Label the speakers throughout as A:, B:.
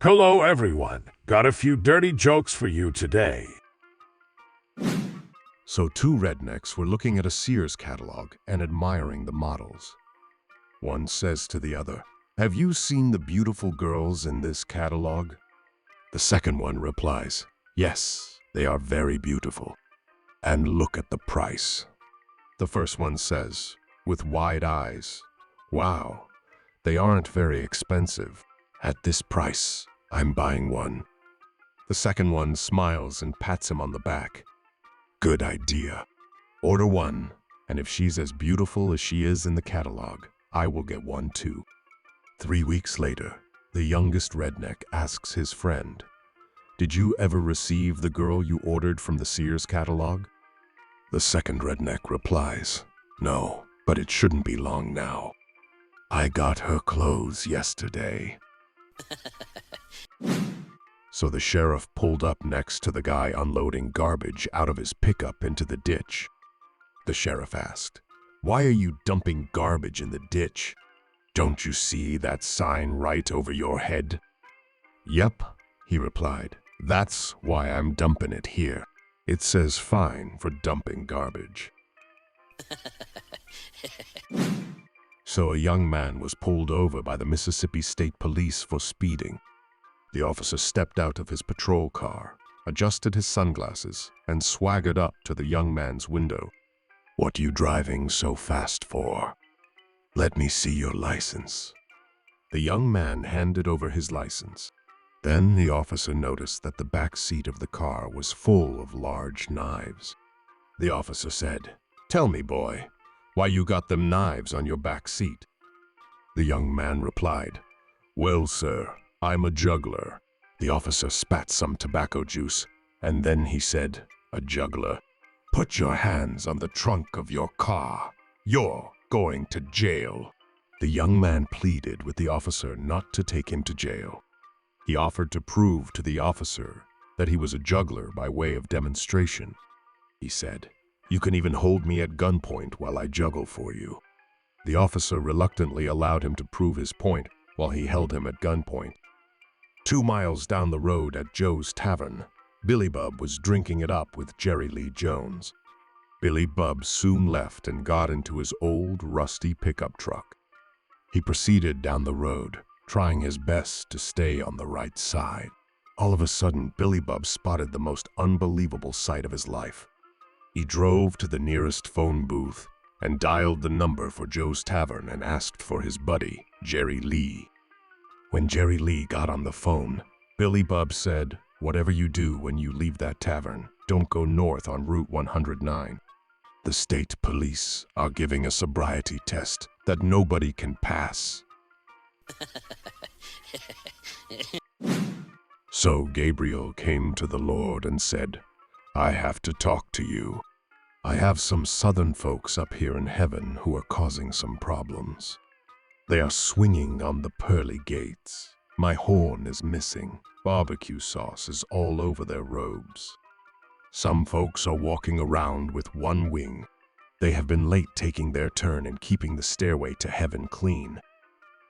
A: Hello, everyone. Got a few dirty jokes for you today.
B: So two rednecks were looking at a Sears catalog and admiring the models. One says to the other, "Have you seen the beautiful girls in this catalog?" The second one replies, "Yes, they are very beautiful. And look at the price." The first one says, with wide eyes, "Wow, they aren't very expensive. At this price, I'm buying one." The second one smiles and pats him on the back. "Good idea. Order one, and if she's as beautiful as she is in the catalog, I will get one too." 3 weeks later, the youngest redneck asks his friend, "Did you ever receive the girl you ordered from the Sears catalog?" The second redneck replies, "No, but it shouldn't be long now. I got her clothes yesterday." So the sheriff pulled up next to the guy unloading garbage out of his pickup into the ditch. The sheriff asked, "Why are you dumping garbage in the ditch? Don't you see that sign right over your head?" "Yep," he replied. "That's why I'm dumping it here. It says fine for dumping garbage." So a young man was pulled over by the Mississippi State Police for speeding. The officer stepped out of his patrol car, adjusted his sunglasses, and swaggered up to the young man's window. "What you driving so fast for? Let me see your license." The young man handed over his license. Then the officer noticed that the back seat of the car was full of large knives. The officer said, "Tell me, boy, why you got them knives on your back seat?" The young man replied, "Well, sir, I'm a juggler." The officer spat some tobacco juice, and then he said, "A juggler? Put your hands on the trunk of your car. You're going to jail." The young man pleaded with the officer not to take him to jail. He offered to prove to the officer that he was a juggler by way of demonstration. He said, "You can even hold me at gunpoint while I juggle for you." The officer reluctantly allowed him to prove his point while he held him at gunpoint. 2 miles down the road at Joe's Tavern, Billy Bub was drinking it up with Jerry Lee Jones. Billy Bub soon left and got into his old, rusty pickup truck. He proceeded down the road, trying his best to stay on the right side. All of a sudden, Billy Bub spotted the most unbelievable sight of his life. He drove to the nearest phone booth and dialed the number for Joe's Tavern and asked for his buddy, Jerry Lee. When Jerry Lee got on the phone, Billy Bub said, "Whatever you do when you leave that tavern, don't go north on Route 109. The state police are giving a sobriety test that nobody can pass." So Gabriel came to the Lord and said, "I have to talk to you. I have some southern folks up here in heaven who are causing some problems. They are swinging on the pearly gates. My horn is missing. Barbecue sauce is all over their robes. Some folks are walking around with one wing. They have been late taking their turn in keeping the stairway to heaven clean.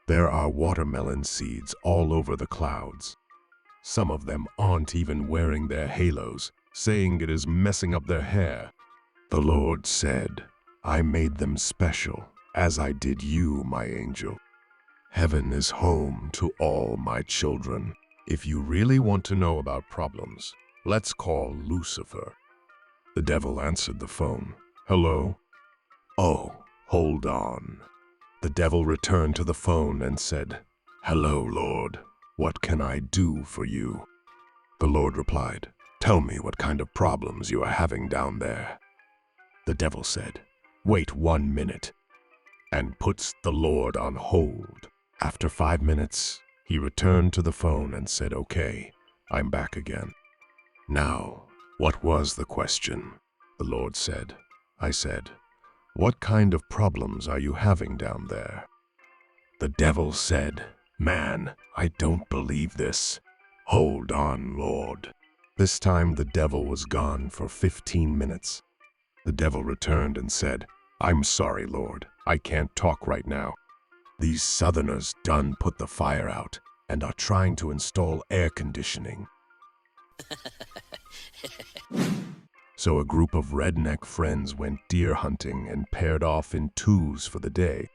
B: There are watermelon seeds all over the clouds. Some of them aren't even wearing their halos, saying it is messing up their hair. The Lord said, I made them special, as I did you, my angel. Heaven is home to all my children. If you really want to know about problems, let's call Lucifer." The devil answered the phone. "Hello?" "Oh, hold on." The devil returned to the phone and said, "Hello, Lord. What can I do for you?" The Lord replied, "Tell me what kind of problems you are having down there." The devil said, "Wait 1 minute," and puts the Lord on hold. After 5 minutes, he returned to the phone and said, "Okay, I'm back again." "Now, what was the question?" The Lord said. I said, "What kind of problems are you having down there?" The devil said, "Man, I don't believe this. Hold on, Lord." This time the devil was gone for 15 minutes. The devil returned and said, "I'm sorry, Lord. I can't talk right now. These Southerners done put the fire out, and are trying to install air conditioning. So a group of redneck friends went deer hunting and paired off in twos for the day.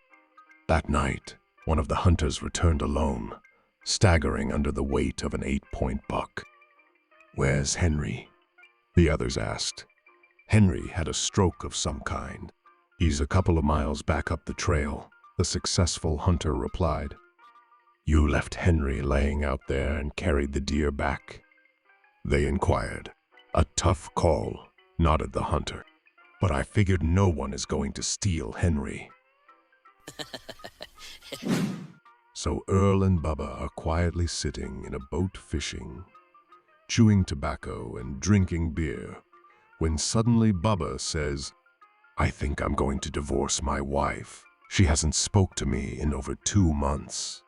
B: That night, one of the hunters returned alone, staggering under the weight of an 8-point buck. "Where's Henry?" the others asked. Henry had a stroke of some kind. "He's a couple of miles back up the trail," the successful hunter replied. "You left Henry laying out there and carried the deer back?" they inquired. "A tough call," nodded the hunter. "But I figured no one is going to steal Henry." So Earl and Bubba are quietly sitting in a boat fishing, chewing tobacco and drinking beer, when suddenly Bubba says, "I think I'm going to divorce my wife. She hasn't spoke to me in over 2 months."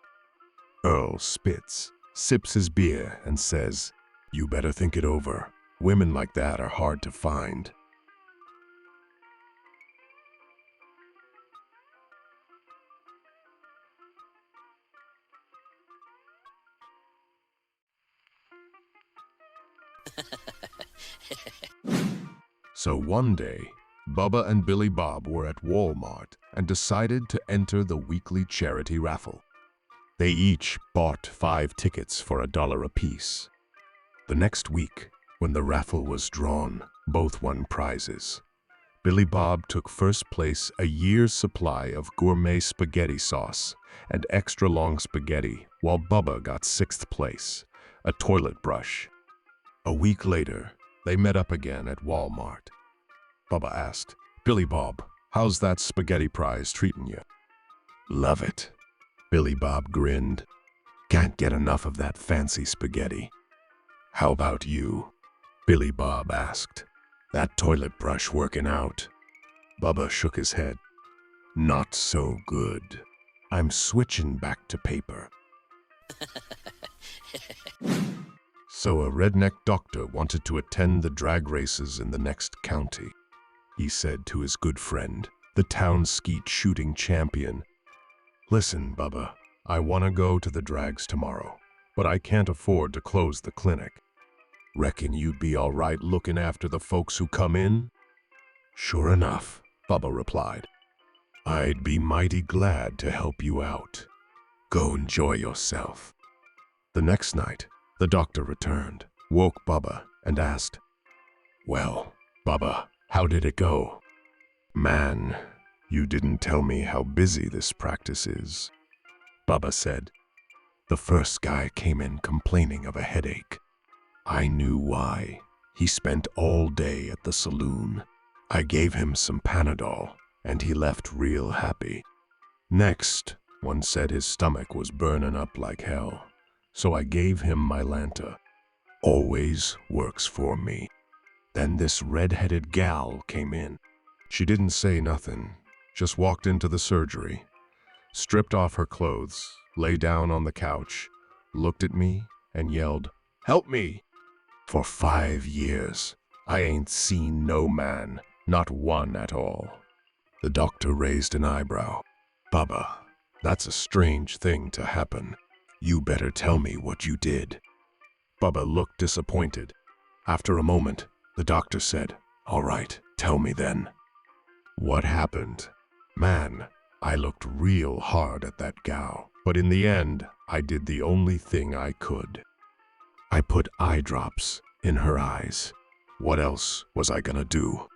B: Earl spits, sips his beer, and says, "You better think it over. Women like that are hard to find." So one day, Bubba and Billy Bob were at Walmart and decided to enter the weekly charity raffle. They each bought 5 tickets for $1 apiece. The next week, when the raffle was drawn, both won prizes. Billy Bob took first place, a year's supply of gourmet spaghetti sauce and extra long spaghetti, while Bubba got 6th place, a toilet brush. A week later, they met up again at Walmart. Bubba asked, "Billy Bob, how's that spaghetti prize treating you?" "Love it." Billy Bob grinned. "Can't get enough of that fancy spaghetti." "How about you?" Billy Bob asked. "That toilet brush working out?" Bubba shook his head. "Not so good. I'm switching back to paper." So a redneck doctor wanted to attend the drag races in the next county. He said to his good friend, the town skeet shooting champion, "Listen, Bubba, I want to go to the drags tomorrow, but I can't afford to close the clinic. Reckon you'd be all right looking after the folks who come in?" "Sure enough," Bubba replied. "I'd be mighty glad to help you out. Go enjoy yourself." The next night, the doctor returned, woke Bubba, and asked, "Well, Bubba, how did it go?" "Man, you didn't tell me how busy this practice is," Bubba said. "The first guy came in complaining of a headache. I knew why. He spent all day at the saloon. I gave him some Panadol, and he left real happy. Next, one said his stomach was burning up like hell, so I gave him Mylanta. Always works for me. Then this red-headed gal came in. She didn't say nothing, just walked into the surgery, stripped off her clothes, lay down on the couch, looked at me, and yelled, 'Help me!' For 5 years, I ain't seen no man, not one at all." The doctor raised an eyebrow. "Bubba, that's a strange thing to happen. You better tell me what you did." Bubba looked disappointed. After a moment, the doctor said, "All right, tell me then." "What happened? Man, I looked real hard at that gal, but in the end, I did the only thing I could. I put eye drops in her eyes. What else was I gonna do?"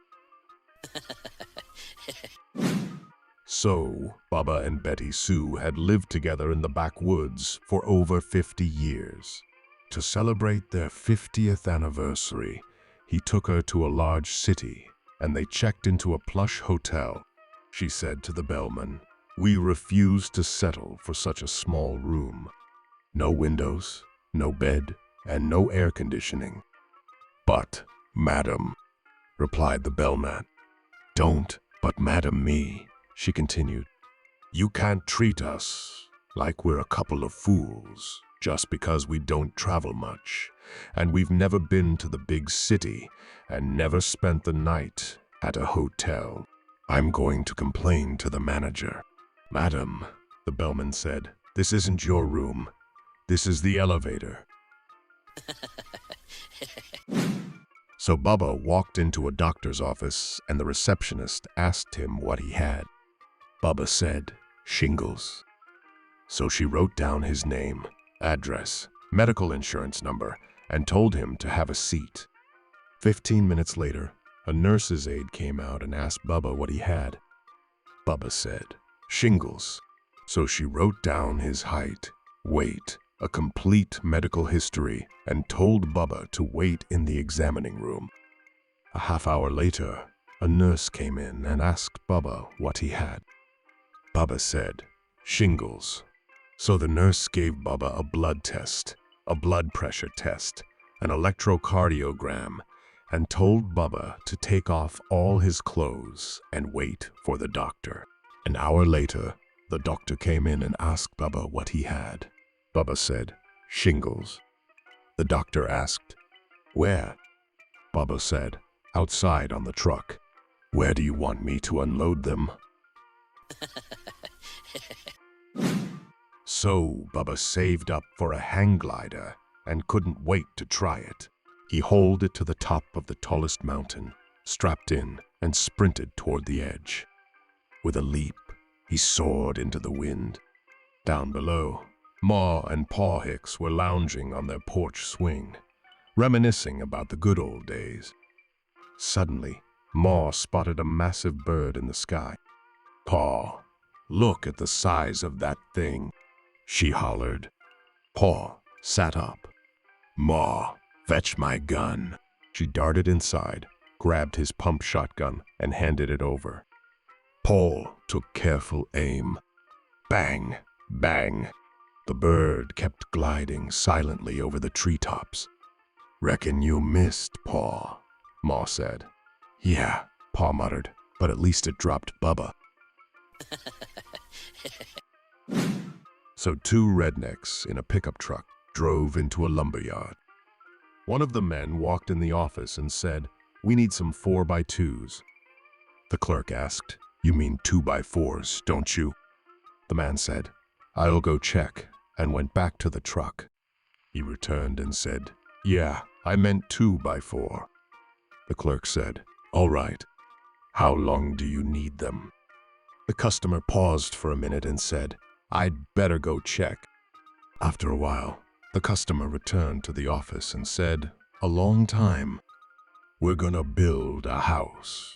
B: So, Bubba and Betty Sue had lived together in the backwoods for over 50 years. To celebrate their 50th anniversary, he took her to a large city, and they checked into a plush hotel. She said to the bellman, "We refuse to settle for such a small room. No windows, no bed, and no air conditioning." "But, madam," replied the bellman. "Don't but madam me," she continued. "You can't treat us like we're a couple of fools just because we don't travel much, and we've never been to the big city and never spent the night at a hotel. I'm going to complain to the manager." "Madam," the bellman said, "this isn't your room. This is the elevator. So Bubba walked into a doctor's office and the receptionist asked him what he had. Bubba said, shingles. So she wrote down his name, address, medical insurance number, and told him to have a seat. 15 minutes later, a nurse's aide came out and asked Bubba what he had. Bubba said, shingles. So she wrote down his height, weight, a complete medical history, and told Bubba to wait in the examining room. A half hour later, a nurse came in and asked Bubba what he had. Bubba said, shingles. So the nurse gave Bubba a blood test, a blood pressure test, an electrocardiogram, and told Bubba to take off all his clothes and wait for the doctor. An hour later, the doctor came in and asked Bubba what he had. Bubba said, shingles. The doctor asked, where? Bubba said, outside on the truck. Where do you want me to unload them? So Bubba saved up for a hang glider and couldn't wait to try it. He hauled it to the top of the tallest mountain, strapped in, and sprinted toward the edge. With a leap, he soared into the wind. Down below, Ma and Pa Hicks were lounging on their porch swing, reminiscing about the good old days. Suddenly, Ma spotted a massive bird in the sky. Pa, look at the size of that thing, she hollered. Pa sat up. Ma, fetch my gun. She darted inside, grabbed his pump shotgun, and handed it over. Paul took careful aim. Bang, bang. The bird kept gliding silently over the treetops. Reckon you missed, Pa, Ma said. Yeah, Pa muttered, but at least it dropped Bubba. So two rednecks in a pickup truck drove into a lumberyard. One of the men walked in the office and said, we need some 4x2s. The clerk asked, you mean 2x4s, don't you? The man said, I'll go check, and went back to the truck. He returned and said, yeah, I meant 2x4. The clerk said, all right. How long do you need them? The customer paused for a minute and said, I'd better go check. After a while, the customer returned to the office and said, a long time. We're gonna build a house.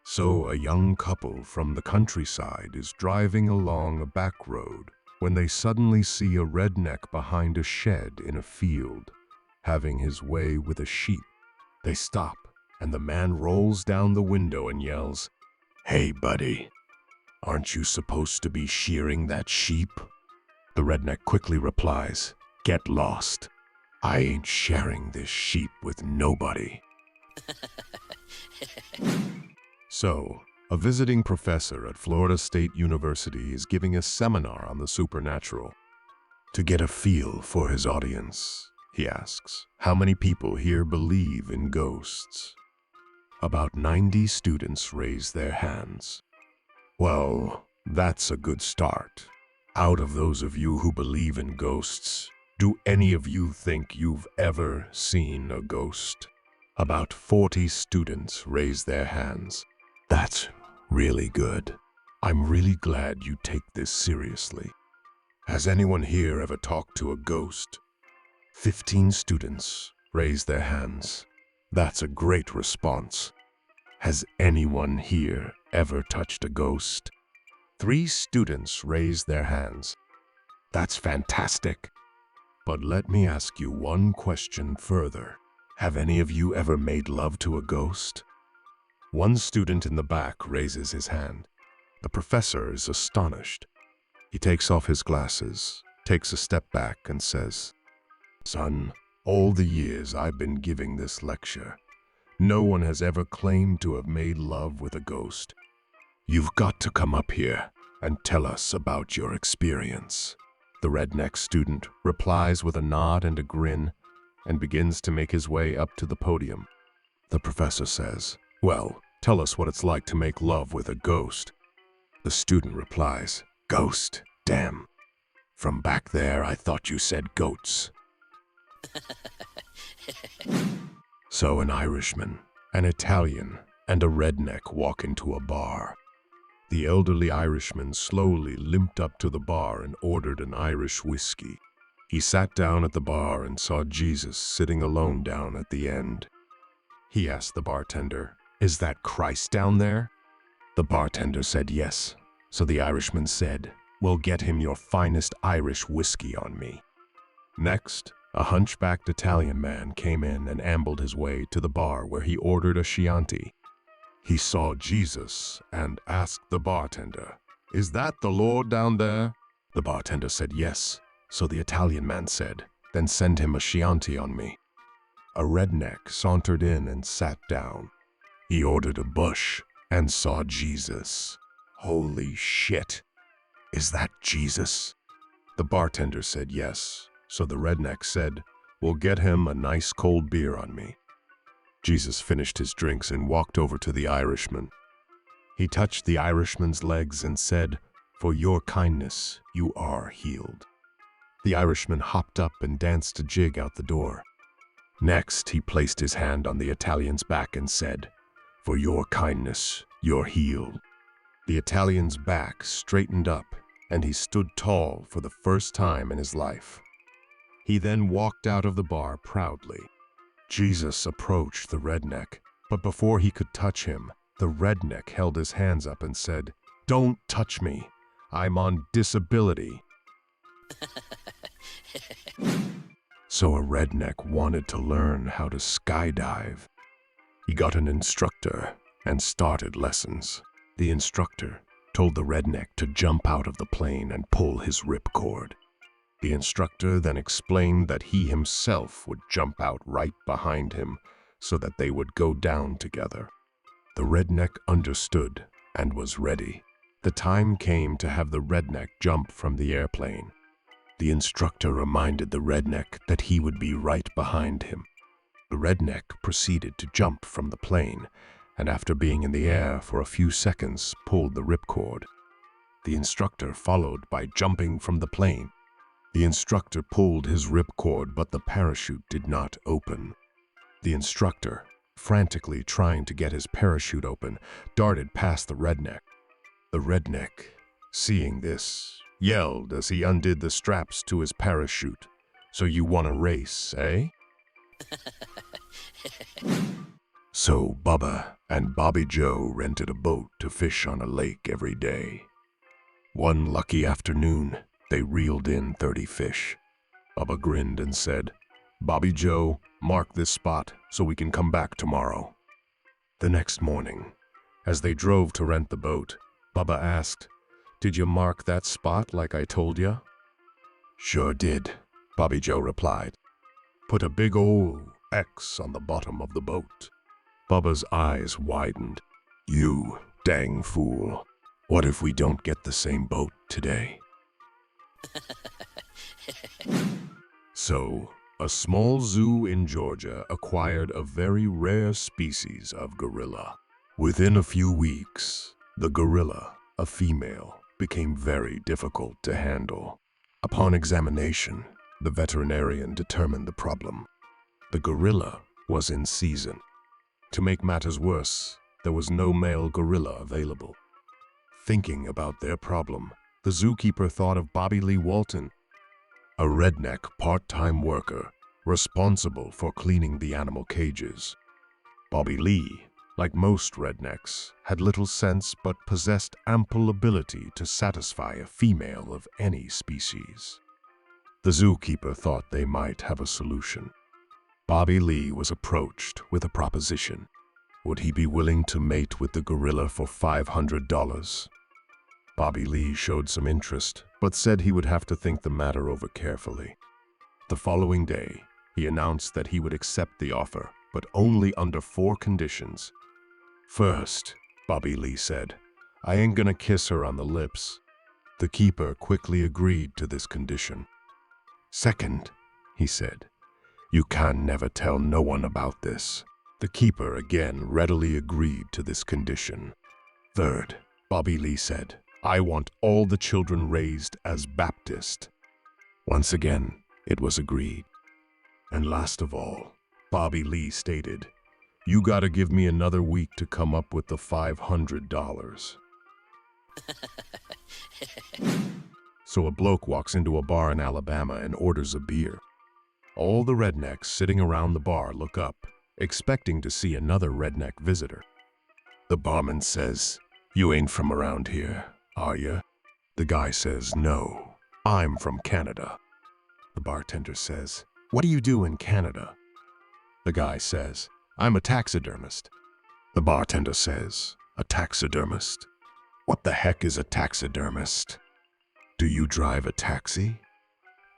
B: So a young couple from the countryside is driving along a back road when they suddenly see a redneck behind a shed in a field, having his way with a sheep. They stop, and the man rolls down the window and yells, hey, buddy, aren't you supposed to be shearing that sheep? The redneck quickly replies, get lost. I ain't sharing this sheep with nobody. So, a visiting professor at Florida State University is giving a seminar on the supernatural. To get a feel for his audience, he asks, how many people here believe in ghosts? About 90 students raise their hands. Well, that's a good start. Out of those of you who believe in ghosts, do any of you think you've ever seen a ghost? About 40 students raise their hands. That's really good. I'm really glad you take this seriously. Has anyone here ever talked to a ghost? 15 students raise their hands. That's a great response. Has anyone here ever touched a ghost? 3 students raise their hands. That's fantastic. But let me ask you one question further. Have any of you ever made love to a ghost? One student in the back raises his hand. The professor is astonished. He takes off his glasses, takes a step back, and says, son, all the years I've been giving this lecture, no one has ever claimed to have made love with a ghost. You've got to come up here and tell us about your experience. The redneck student replies with a nod and a grin and begins to make his way up to the podium. The professor says, well, tell us what it's like to make love with a ghost. The student replies, ghost? Damn. From back there, I thought you said goats. So an Irishman, an Italian, and a redneck walk into a bar. The elderly Irishman slowly limped up to the bar and ordered an Irish whiskey. He sat down at the bar and saw Jesus sitting alone down at the end. He asked the bartender, "Is that Christ down there?" The bartender said yes. So the Irishman said, "Well, get him your finest Irish whiskey on me." Next, a hunchbacked Italian man came in and ambled his way to the bar where he ordered a Chianti. He saw Jesus and asked the bartender, "Is that the Lord down there?" The bartender said yes. So the Italian man said, "Then send him a Chianti on me." A redneck sauntered in and sat down. He ordered a bush and saw Jesus. Holy shit! Is that Jesus? The bartender said yes. So the redneck said, "We'll get him a nice cold beer on me." Jesus finished his drinks and walked over to the Irishman. He touched the Irishman's legs and said, "For your kindness, you are healed." The Irishman hopped up and danced a jig out the door. Next, he placed his hand on the Italian's back and said, "For your kindness, you're healed." The Italian's back straightened up, and he stood tall for the first time in his life. He then walked out of the bar proudly. Jesus approached the redneck, but before he could touch him, the redneck held his hands up and said, "Don't touch me. I'm on disability." So a redneck wanted to learn how to skydive. He got an instructor and started lessons. The instructor told the redneck to jump out of the plane and pull his ripcord. The instructor then explained that he himself would jump out right behind him so that they would go down together. The redneck understood and was ready. The time came to have the redneck jump from the airplane. The instructor reminded the redneck that he would be right behind him. The redneck proceeded to jump from the plane, and after being in the air for a few seconds, pulled the ripcord. The instructor followed by jumping from the plane. The instructor pulled his ripcord, but the parachute did not open. The instructor, frantically trying to get his parachute open, darted past the redneck. The redneck, seeing this, yelled as he undid the straps to his parachute. "So you want to race, eh?" So Bubba and Bobby Joe rented a boat to fish on a lake every day. One lucky afternoon, they reeled in 30 fish. Bubba grinned and said, "Bobby Joe, mark this spot so we can come back tomorrow." The next morning, as they drove to rent the boat, Bubba asked, "Did you mark that spot like I told you?" "Sure did," Bobby Joe replied. "Put a big ol' X on the bottom of the boat." Bubba's eyes widened. "You dang fool. What if we don't get the same boat today?" So, a small zoo in Georgia acquired a very rare species of gorilla. Within a few weeks, the gorilla, a female, became very difficult to handle. Upon examination, the veterinarian determined the problem. The gorilla was in season. To make matters worse, there was no male gorilla available. Thinking about their problem, the zookeeper thought of Bobby Lee Walton, a redneck part-time worker responsible for cleaning the animal cages. Bobby Lee, like most rednecks, had little sense but possessed ample ability to satisfy a female of any species. The zookeeper thought they might have a solution. Bobby Lee was approached with a proposition. Would he be willing to mate with the gorilla for $500? Bobby Lee showed some interest, but said he would have to think the matter over carefully. The following day, he announced that he would accept the offer, but only under 4 conditions. First, Bobby Lee said, "I ain't gonna kiss her on the lips." The keeper quickly agreed to this condition. Second, he said, "You can never tell no one about this." The keeper again readily agreed to this condition. Third, Bobby Lee said, I want all the children raised as Baptist. Once again, it was agreed. And last of all, Bobby Lee stated, "You gotta give me another week to come up with the $500. So a bloke walks into a bar in Alabama and orders a beer. All the rednecks sitting around the bar look up, expecting to see another redneck visitor. The barman says, "You ain't from around here, are you?" The guy says, "No, I'm from Canada." The bartender says, "What do you do in Canada?" The guy says, "I'm a taxidermist." The bartender says, "A taxidermist? What the heck is a taxidermist? Do you drive a taxi?"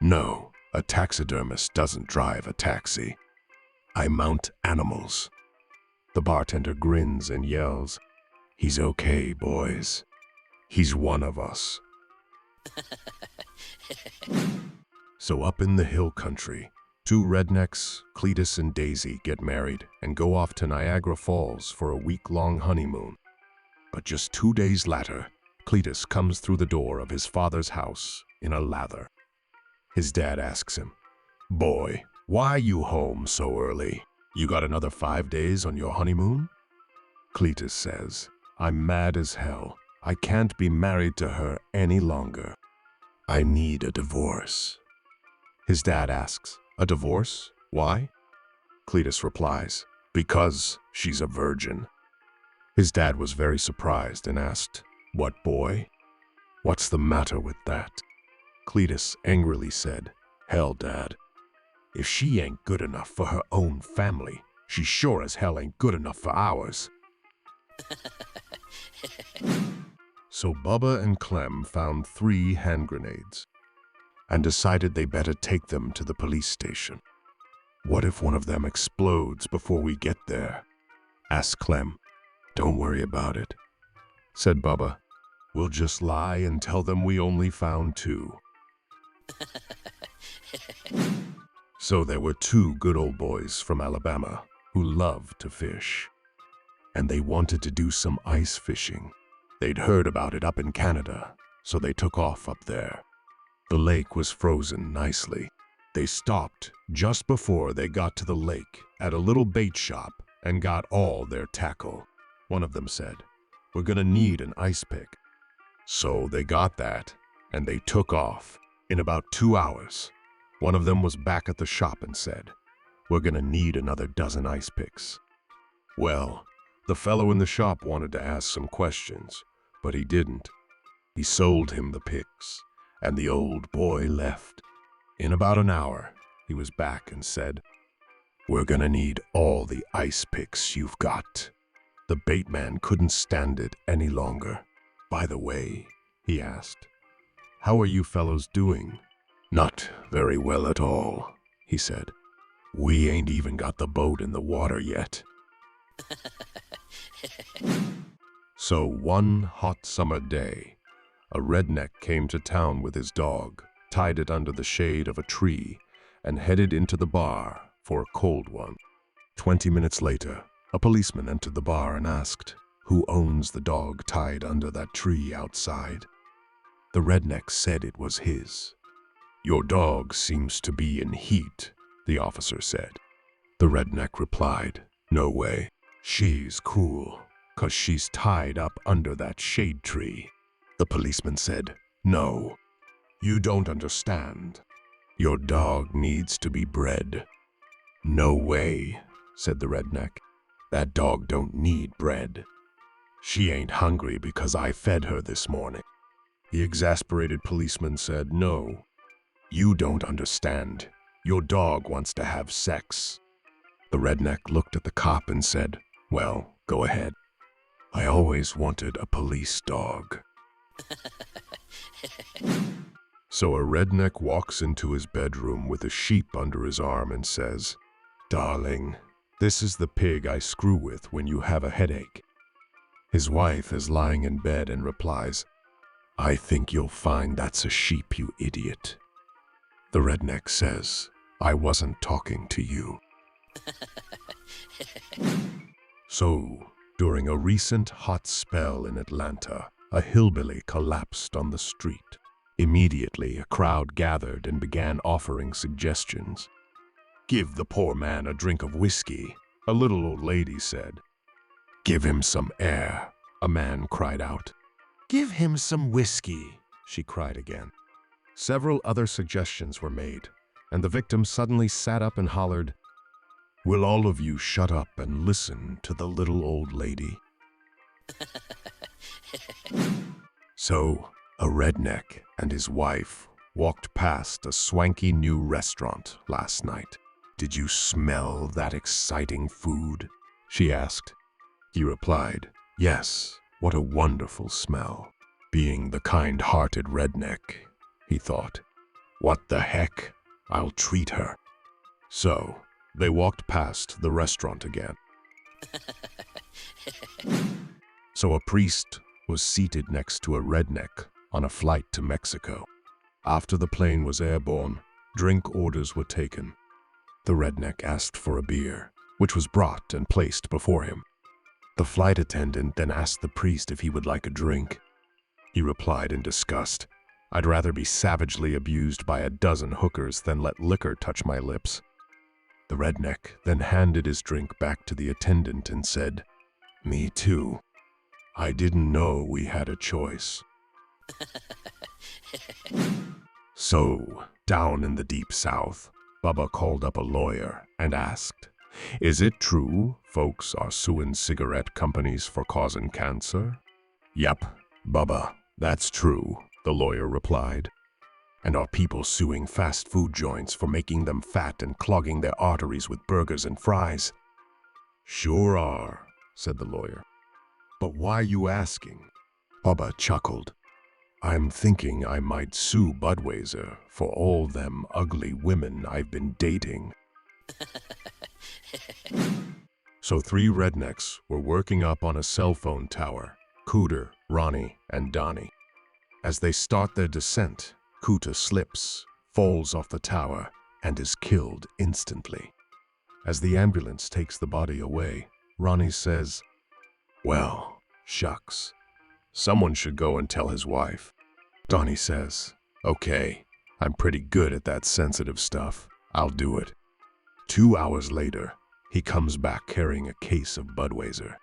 B: "No, a taxidermist doesn't drive a taxi. I mount animals." The bartender grins and yells, "He's okay, boys. He's one of us." So up in the hill country, two rednecks, Cletus and Daisy, get married and go off to Niagara Falls for a week-long honeymoon. But just 2 days later, Cletus comes through the door of his father's house in a lather. His dad asks him, "Boy, why you home so early? You got another 5 days on your honeymoon?" Cletus says, "I'm mad as hell. I can't be married to her any longer. I need a divorce." His dad asks, "A divorce? Why?" Cletus replies, "Because she's a virgin." His dad was very surprised and asked, "What, boy? What's the matter with that?" Cletus angrily said, "Hell, Dad. If she ain't good enough for her own family, she sure as hell ain't good enough for ours." So Bubba and Clem found 3 hand grenades and decided they better take them to the police station. "What if one of them explodes before we get there?" asked Clem. "Don't worry about it," said Bubba. "We'll just lie and tell them we only found 2. So there were 2 good old boys from Alabama who loved to fish, and they wanted to do some ice fishing. They'd heard about it up in Canada, so they took off up there. The lake was frozen nicely. They stopped just before they got to the lake at a little bait shop and got all their tackle. One of them said, "We're gonna need an ice pick." So they got that, and they took off. In about 2 hours, one of them was back at the shop and said, "We're gonna need another dozen ice picks." Well, the fellow in the shop wanted to ask some questions, but he didn't. He sold him the picks, and the old boy left. In about an hour, he was back and said, "We're gonna need all the ice picks you've got." The bait man couldn't stand it any longer. "By the way," he asked, "how are you fellows doing?" "Not very well at all," he said. "We ain't even got the boat in the water yet." So one hot summer day, a redneck came to town with his dog, tied it under the shade of a tree, and headed into the bar for a cold one. 20 minutes later, a policeman entered the bar and asked, "Who owns the dog tied under that tree outside?" The redneck said it was his. "Your dog seems to be in heat," the officer said. The redneck replied, "No way. She's cool, 'cause she's tied up under that shade tree." The policeman said, "No, you don't understand. Your dog needs to be bred." "No way," said the redneck. "That dog don't need bread. She ain't hungry because I fed her this morning." The exasperated policeman said, "No, you don't understand. Your dog wants to have sex." The redneck looked at the cop and said, "Well, go ahead. I always wanted a police dog." So a redneck walks into his bedroom with a sheep under his arm and says, "Darling, this is the pig I screw with when you have a headache." His wife is lying in bed and replies, "I think you'll find that's a sheep, you idiot." The redneck says, "I wasn't talking to you." So, during a recent hot spell in Atlanta, A hillbilly collapsed on the street. Immediately, a crowd gathered and began offering suggestions. "Give the poor man a drink of whiskey," a little old lady said. "Give him some air," a man cried out. "Give him some whiskey," she cried again. Several other suggestions were made, and the victim suddenly sat up and hollered, "Will all of you shut up and listen to the little old lady?" So, a redneck and his wife walked past a swanky new restaurant last night. "Did you smell that exciting food?" she asked. He replied, "Yes, what a wonderful smell." Being the kind-hearted redneck, he thought, "What the heck? I'll treat her." So, they walked past the restaurant again. So a priest was seated next to a redneck on a flight to Mexico. After the plane was airborne, drink orders were taken. The redneck asked for a beer, which was brought and placed before him. The flight attendant then asked the priest if he would like a drink. He replied in disgust, "I'd rather be savagely abused by a dozen hookers than let liquor touch my lips." The redneck then handed his drink back to the attendant and said, "Me too. I didn't know we had a choice." So, down in the deep south, Bubba called up a lawyer and asked, "Is it true folks are suing cigarette companies for causing cancer?" "Yep, Bubba, that's true," the lawyer replied. "And are people suing fast food joints for making them fat and clogging their arteries with burgers and fries?" "Sure are," said the lawyer. "But why you asking?" Bubba chuckled. "I'm thinking I might sue Budweiser for all them ugly women I've been dating." So 3 rednecks were working up on a cell phone tower, Cooter, Ronnie, and Donnie. As they start their descent, Cooter slips, falls off the tower, and is killed instantly. As the ambulance takes the body away, Ronnie says, "Well, shucks. Someone should go and tell his wife." Donnie says, "Okay, I'm pretty good at that sensitive stuff. I'll do it." 2 hours later, he comes back carrying a case of Budweiser.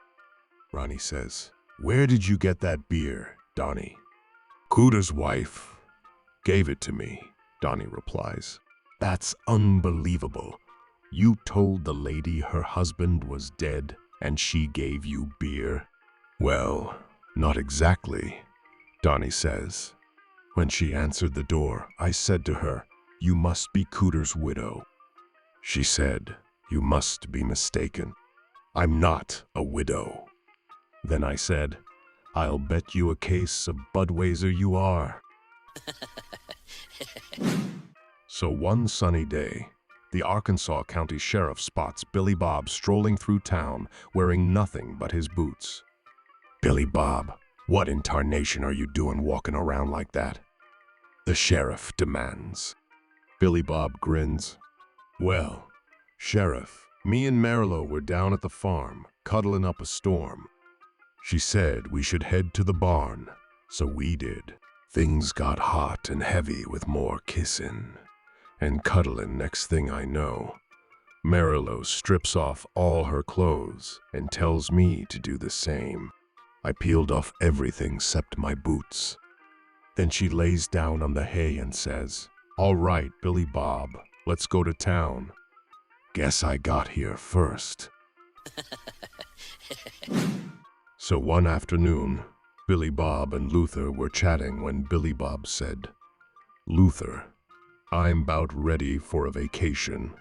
B: Ronnie says, "Where did you get that beer, Donnie?" "Cooter's wife gave it to me," Donnie replies. "That's unbelievable. You told the lady her husband was dead and she gave you beer?" "Well, not exactly," Donnie says. "When she answered the door, I said to her, 'You must be Cooter's widow.' She said, 'You must be mistaken. I'm not a widow.' Then I said, 'I'll bet you a case of Budweiser you are.'" So one sunny day, the Arkansas County Sheriff spots Billy Bob strolling through town wearing nothing but his boots. "Billy Bob, what in tarnation are you doing walking around like that?" the sheriff demands. Billy Bob grins. "Well, Sheriff, me and Marillo were down at the farm, cuddling up a storm. She said we should head to the barn, so we did. Things got hot and heavy with more kissing and cuddling. Next thing I know, Marillo strips off all her clothes and tells me to do the same. I peeled off everything except my boots. Then she lays down on the hay and says, 'All right, Billy Bob, let's go to town.' Guess I got here first." So one afternoon, Billy Bob and Luther were chatting when Billy Bob said, "Luther, I'm about ready for a vacation,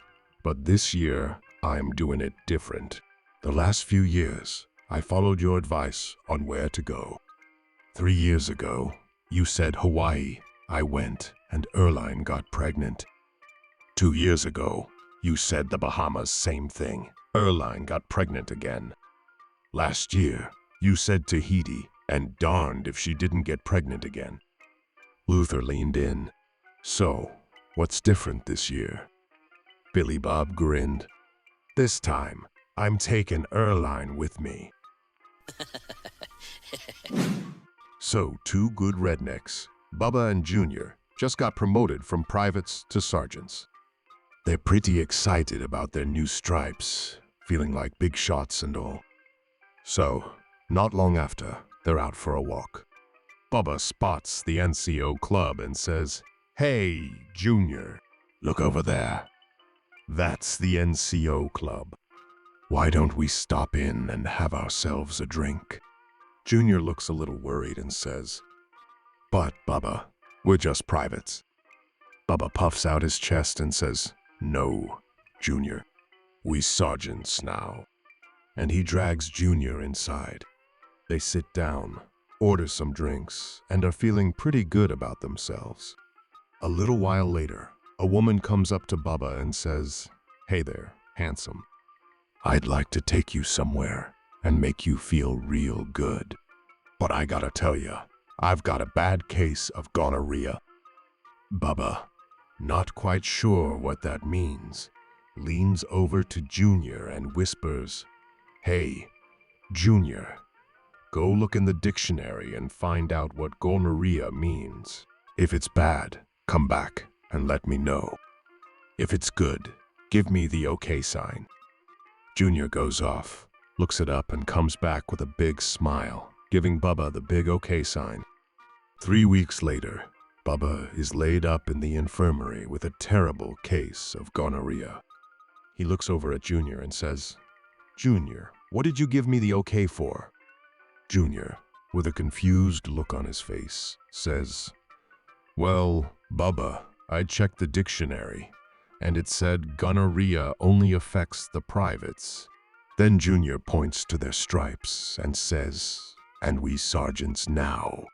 B: but this year I'm doing it different. The last few years, I followed your advice on where to go. 3 years ago, you said Hawaii. I went, and Erline got pregnant. 2 years ago, you said the Bahamas. Same thing. Erline got pregnant again. Last year, you said Tahiti, and darned if she didn't get pregnant again." Luther leaned in. "So, what's different this year?" Billy Bob grinned. "This time, I'm taking Erline with me." So, two good rednecks, Bubba and Junior, just got promoted from privates to sergeants. They're pretty excited about their new stripes, feeling like big shots and all. So, not long after, they're out for a walk. Bubba spots the NCO club and says, "Hey, Junior, look over there. That's the NCO club. Why don't we stop in and have ourselves a drink?" Junior looks a little worried and says, "But, Bubba, we're just privates." Bubba puffs out his chest and says, "No, Junior, we sergeants now." And he drags Junior inside. They sit down, order some drinks, and are feeling pretty good about themselves. A little while later, a woman comes up to Bubba and says, "Hey there, handsome. I'd like to take you somewhere and make you feel real good. But I gotta tell you, I've got a bad case of gonorrhea." Bubba, not quite sure what that means, leans over to Junior and whispers, "Hey, Junior, go look in the dictionary and find out what gonorrhea means. If it's bad, come back and let me know. If it's good, give me the okay sign." Junior goes off, looks it up, and comes back with a big smile, giving Bubba the big okay sign. 3 weeks later, Bubba is laid up in the infirmary with a terrible case of gonorrhea. He looks over at Junior and says, "Junior, what did you give me the okay for?" Junior, with a confused look on his face, says, "Well, Bubba, I checked the dictionary, and it said gonorrhea only affects the privates." Then Junior points to their stripes and says, "And we sergeants now."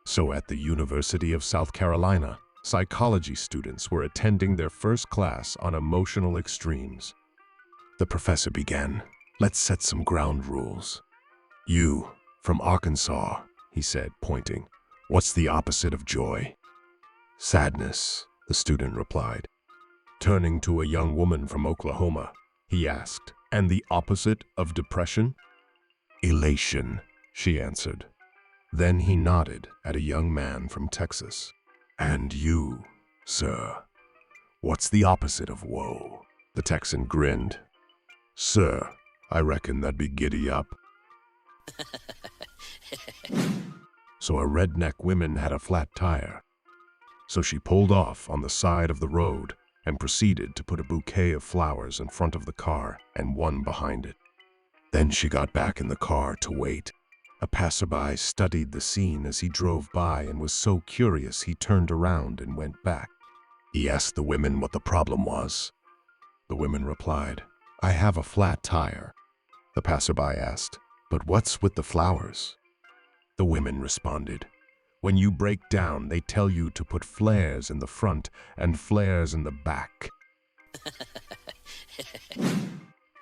B: So at the University of South Carolina, psychology students were attending their first class on emotional extremes. The professor began, "Let's set some ground rules. You, from Arkansas," he said, pointing, "what's the opposite of joy?" "Sadness," the student replied. Turning to a young woman from Oklahoma, he asked, "And the opposite of depression?" "Elation," she answered. Then he nodded at a young man from Texas. "And you, sir, what's the opposite of woe?" The Texan grinned. "Sir, I reckon that'd be giddy up." So a redneck woman had a flat tire. So she pulled off on the side of the road and proceeded to put a bouquet of flowers in front of the car and one behind it. Then she got back in the car to wait. A passerby studied the scene as he drove by and was so curious he turned around and went back. He asked the women what the problem was. The women replied, "I have a flat tire." The passerby asked, "But what's with the flowers?" The women responded, "When you break down, they tell you to put flares in the front and flares in the back."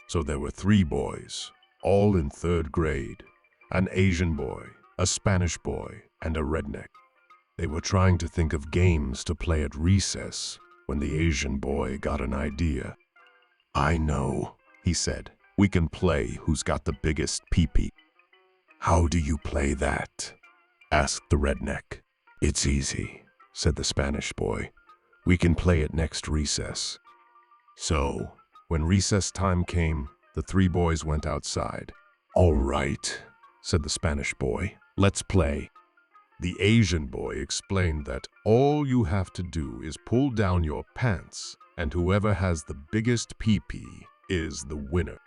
B: So there were 3 boys, all in 3rd grade, an Asian boy, a Spanish boy, and a redneck. They were trying to think of games to play at recess when the Asian boy got an idea. "I know," he said. "We can play who's got the biggest pee-pee." "How do you play that?" asked the redneck. "It's easy," said the Spanish boy. "We can play it next recess." So, when recess time came, the 3 boys went outside. "All right," said the Spanish boy, "let's play." The Asian boy explained that all you have to do is pull down your pants, and whoever has the biggest pee-pee is the winner.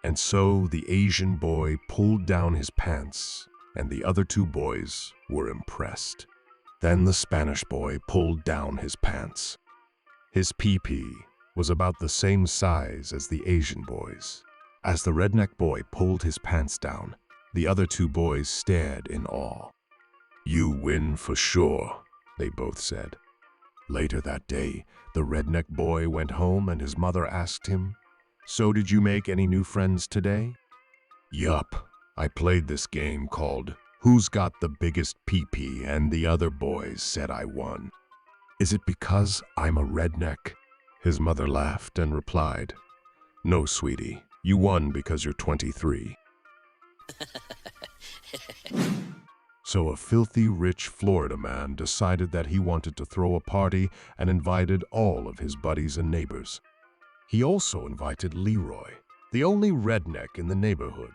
B: And so the Asian boy pulled down his pants, and the other 2 boys were impressed. Then the Spanish boy pulled down his pants. His pee-pee was about the same size as the Asian boy's. As the redneck boy pulled his pants down, the other 2 boys stared in awe. "You win for sure," they both said. Later that day, the redneck boy went home and his mother asked him, "So did you make any new friends today?" "Yup, I played this game called Who's Got the Biggest Pee-Pee and the other boys said I won." "Is it because I'm a redneck?" His mother laughed and replied, "No, sweetie, you won because you're 23. So a filthy rich Florida man decided that he wanted to throw a party and invited all of his buddies and neighbors. He also invited Leroy, the only redneck in the neighborhood.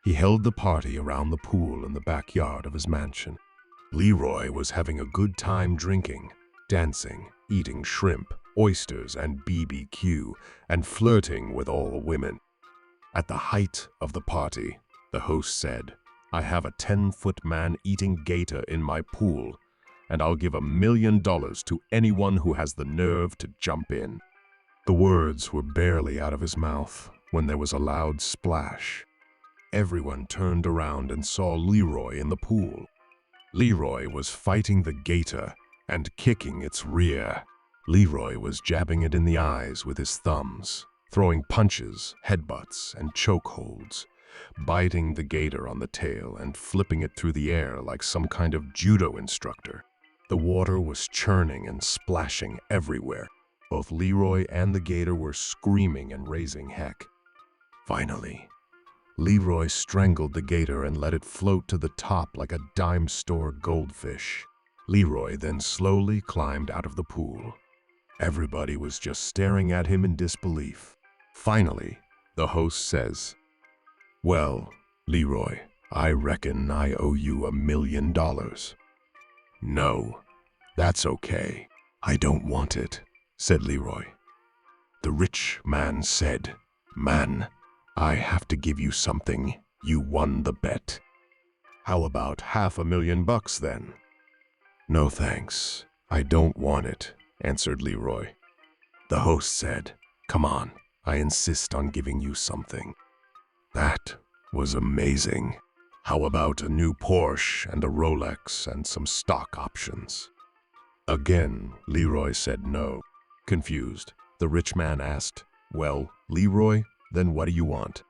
B: He held the party around the pool in the backyard of his mansion. Leroy was having a good time drinking, dancing, eating shrimp, oysters, and BBQ, and flirting with all the women. At the height of the party, the host said, "I have a 10-foot man eating gator in my pool, and I'll give $1 million to anyone who has the nerve to jump in." The words were barely out of his mouth when there was a loud splash. Everyone turned around and saw Leroy in the pool. Leroy was fighting the gator and kicking its rear. Leroy was jabbing it in the eyes with his thumbs, throwing punches, headbutts, and chokeholds, biting the gator on the tail and flipping it through the air like some kind of judo instructor. The water was churning and splashing everywhere. Both Leroy and the gator were screaming and raising heck. Finally, Leroy strangled the gator and let it float to the top like a dime store goldfish. Leroy then slowly climbed out of the pool. Everybody was just staring at him in disbelief. Finally, the host says, "Well, Leroy, I reckon I owe you $1 million. "No, that's okay. I don't want it," said Leroy. The rich man said, "Man, I have to give you something. You won the bet." "How about $500,000 then?" "No thanks. I don't want it," answered Leroy. The host said, "Come on, I insist on giving you something." "That was amazing. How about a new Porsche and a Rolex and some stock options?" Again, Leroy said no. Confused, the rich man asked, "Well, Leroy, then what do you want?"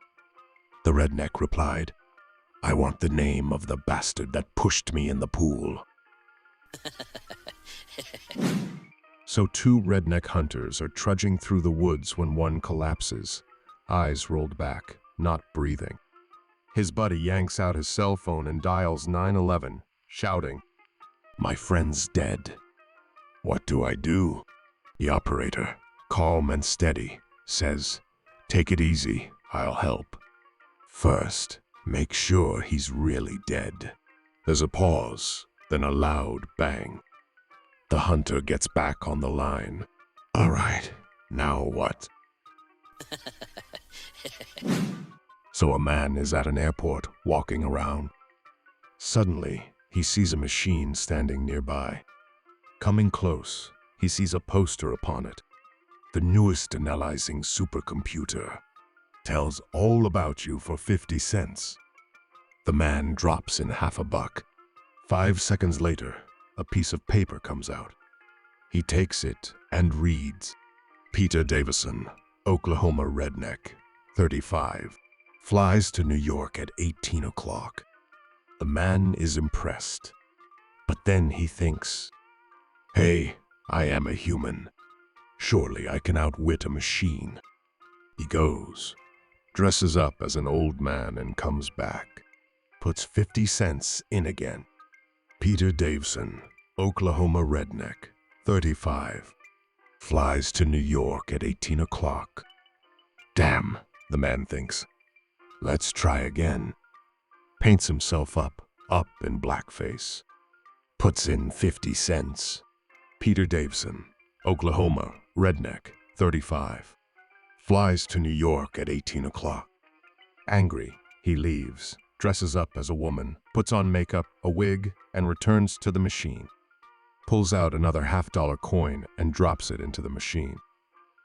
B: The redneck replied, "I want the name of the bastard that pushed me in the pool." So two redneck hunters are trudging through the woods when one collapses, eyes rolled back, not breathing. His buddy yanks out his cell phone and dials 911, shouting, "My friend's dead." "What do I do?" The operator, calm and steady, says, "Take it easy, I'll help. First, make sure he's really dead." There's a pause, then a loud bang. The hunter gets back on the line. "All right, now what?" So a man is at an airport, walking around. Suddenly, he sees a machine standing nearby. Coming close, he sees a poster upon it. "The newest analyzing supercomputer. Tells all about you for 50 cents. The man drops in $50. 5 seconds later, a piece of paper comes out. He takes it and reads, "Peter Davison, Oklahoma redneck, 35. Flies to New York at 18 o'clock. The man is impressed. But then he thinks, "Hey, I am a human. Surely I can outwit a machine." He goes, dresses up as an old man and comes back. Puts 50 cents in again. "Peter Davison, Oklahoma redneck, 35. Flies to New York at 18 o'clock. Damn, the man thinks. Let's try again. Paints himself up in blackface. Puts in 50 cents. "Peter Davison, Oklahoma redneck, 35. Flies to New York at 18 o'clock. Angry, he leaves, dresses up as a woman, puts on makeup, a wig, and returns to the machine. Pulls out another $50 coin and drops it into the machine.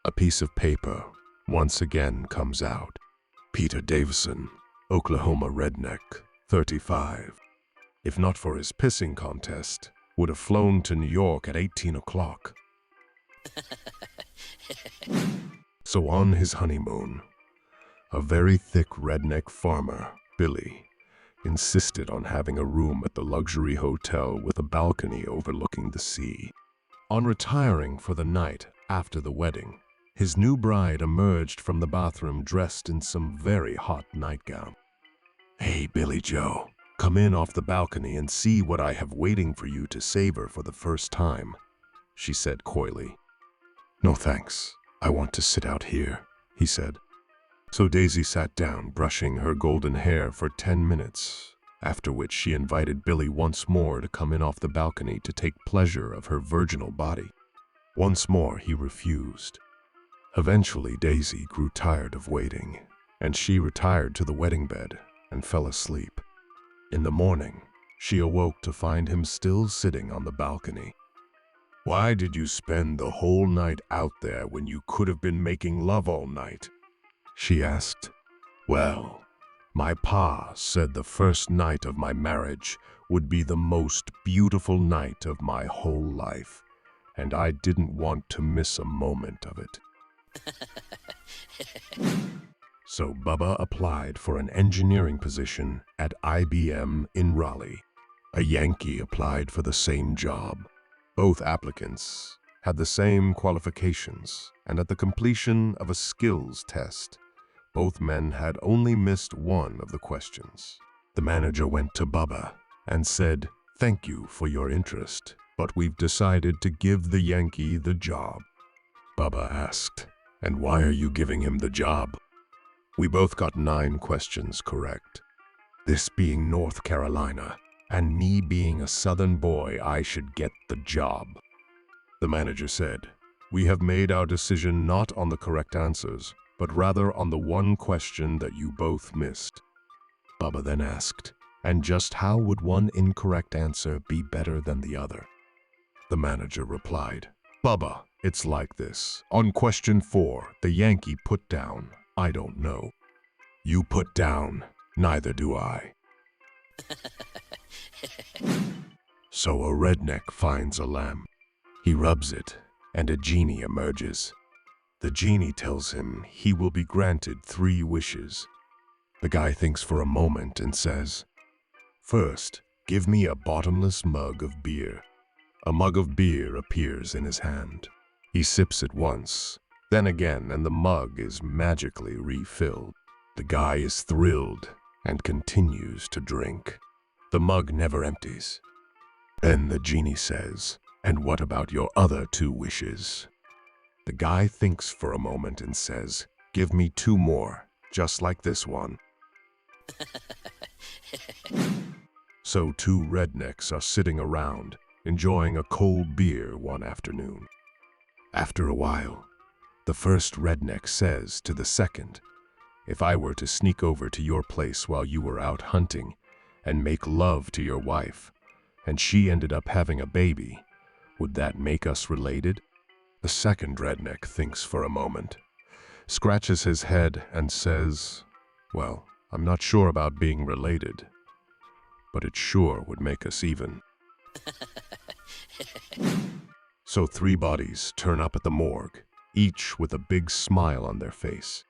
B: A piece of paper once again comes out. "Peter Davison, Oklahoma redneck, 35. If not for his pissing contest, would have flown to New York at 18 o'clock. So on his honeymoon, a very thick redneck farmer, Billy, insisted on having a room at the luxury hotel with a balcony overlooking the sea. On retiring for the night after the wedding, his new bride emerged from the bathroom dressed in some very hot nightgown. "Hey, Billy Joe, come in off the balcony and see what I have waiting for you to savor for the first time," she said coyly. "No thanks, I want to sit out here," he said. So Daisy sat down, brushing her golden hair for 10 minutes, after which she invited Billy once more to come in off the balcony to take pleasure of her virginal body. Once more he refused. Eventually Daisy grew tired of waiting, and she retired to the wedding bed and fell asleep. In the morning, she awoke to find him still sitting on the balcony. "Why did you spend the whole night out there when you could have been making love all night?" she asked. "Well, my pa said the first night of my marriage would be the most beautiful night of my whole life, and I didn't want to miss a moment of it." So Bubba applied for an engineering position at IBM in Raleigh. A Yankee applied for the same job. Both applicants had the same qualifications, and at the completion of a skills test, both men had only missed one of the questions. The manager went to Bubba and said, "Thank you for your interest, but we've decided to give the Yankee the job." Bubba asked, "And why are you giving him the job?" "We both got 9 questions correct. This being North Carolina, and me being a Southern boy, I should get the job." The manager said, "We have made our decision not on the correct answers, but rather on the one question that you both missed." Bubba then asked, "And just how would one incorrect answer be better than the other?" The manager replied, "Bubba, it's like this. On question 4, the Yankee put down, 'I don't know.' You put down, 'Neither do I.'" So a redneck finds a lamp. He rubs it, and a genie emerges. The genie tells him he will be granted 3 wishes. The guy thinks for a moment and says, "First, give me a bottomless mug of beer." A mug of beer appears in his hand. He sips it once, then again, and the mug is magically refilled. The guy is thrilled and continues to drink. The mug never empties. Then the genie says, "And what about your other 2 wishes?" The guy thinks for a moment and says, "Give me 2 more, just like this one." So 2 rednecks are sitting around, enjoying a cold beer one afternoon. After a while, the first redneck says to the second, "If I were to sneak over to your place while you were out hunting and make love to your wife, and she ended up having a baby, would that make us related?" The second redneck thinks for a moment, scratches his head, and says, "Well, I'm not sure about being related, but it sure would make us even." So 3 bodies turn up at the morgue, each with a big smile on their face.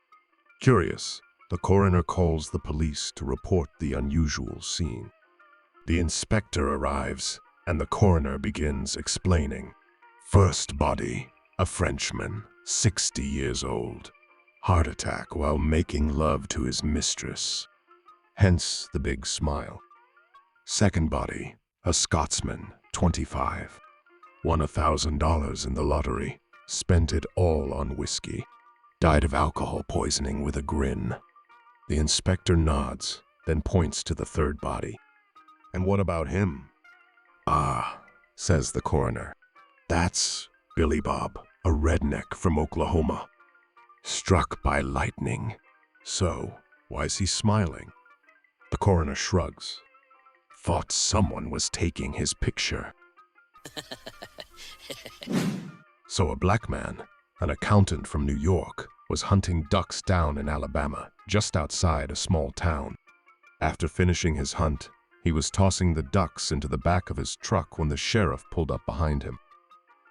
B: Curious, the coroner calls the police to report the unusual scene. The inspector arrives, and the coroner begins explaining. First body, a Frenchman, 60 years old. Heart attack while making love to his mistress. Hence the big smile. Second body, a Scotsman, 25. Won $1,000 in the lottery. Spent it all on whiskey. Died of alcohol poisoning with a grin. The inspector nods, then points to the third body. "And what about him?" "Ah," says the coroner. "That's Billy Bob, a redneck from Oklahoma. Struck by lightning." "So, why is he smiling?" The coroner shrugs. "Thought someone was taking his picture." So a black man, an accountant from New York, was hunting ducks down in Alabama, just outside a small town. After finishing his hunt, he was tossing the ducks into the back of his truck when the sheriff pulled up behind him.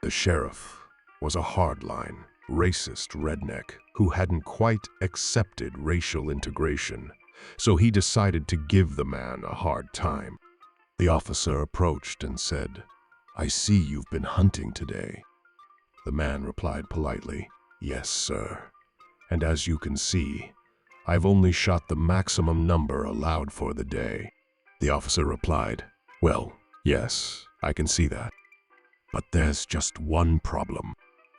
B: The sheriff was a hardline, racist redneck who hadn't quite accepted racial integration, so he decided to give the man a hard time. The officer approached and said, "I see you've been hunting today." The man replied politely, "Yes, sir. And as you can see, I've only shot the maximum number allowed for the day. The officer replied, well, yes, I can see that. But there's just one problem.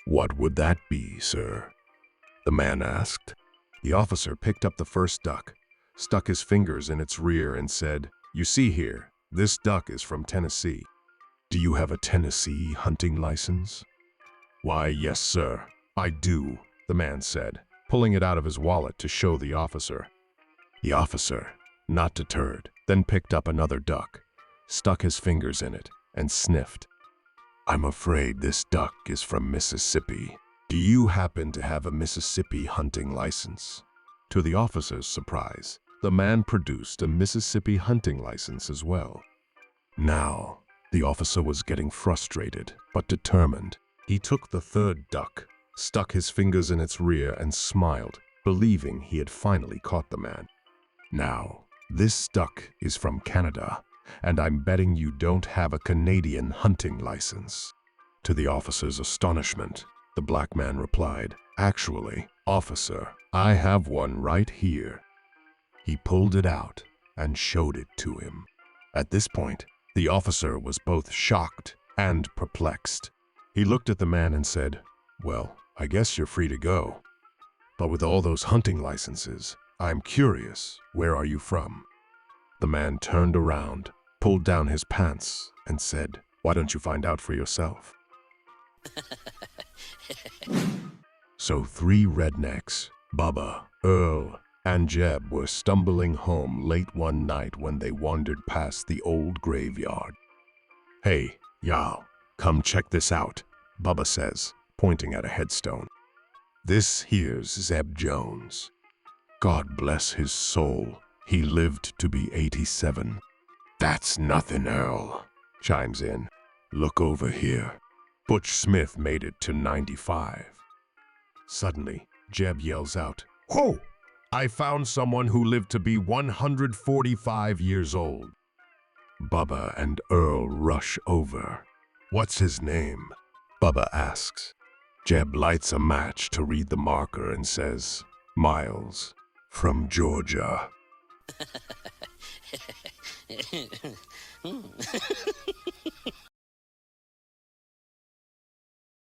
B: What would that be, sir? The man asked. The officer picked up the first duck, stuck his fingers in its rear and said, you see here, this duck is from Tennessee. Do you have a Tennessee hunting license? Why, yes, sir, I do, the man said, pulling it out of his wallet to show the officer. The officer, not deterred, then picked up another duck, stuck his fingers in it, and sniffed. I'm afraid this duck is from Mississippi. Do you happen to have a Mississippi hunting license? To the officer's surprise, the man produced a Mississippi hunting license as well. Now, the officer was getting frustrated, but determined. He took the third duck, stuck his fingers in its rear and smiled, believing he had finally caught the man. Now, this duck is from Canada, and I'm betting you don't have a Canadian hunting license. To the officer's astonishment, the black man replied, actually, officer, I have one right here. He pulled it out and showed it to him. At this point, the officer was both shocked and perplexed. He looked at the man and said, well, I guess you're free to go. But with all those hunting licenses, I'm curious, where are you from? The man turned around, pulled down his pants, and said, why don't you find out for yourself? So 3 rednecks, Bubba, Earl, and Jeb were stumbling home late one night when they wandered past the old graveyard. Hey, y'all, come check this out, Bubba says, pointing at a headstone. This here's Zeb Jones. God bless his soul, he lived to be 87. That's nothing, Earl, chimes in. Look over here. Butch Smith made it to 95. Suddenly, Jeb yells out, whoa! I found someone who lived to be 145 years old. Bubba and Earl rush over. What's his name? Bubba asks. Jeb lights a match to read the marker and says, Miles, from Georgia.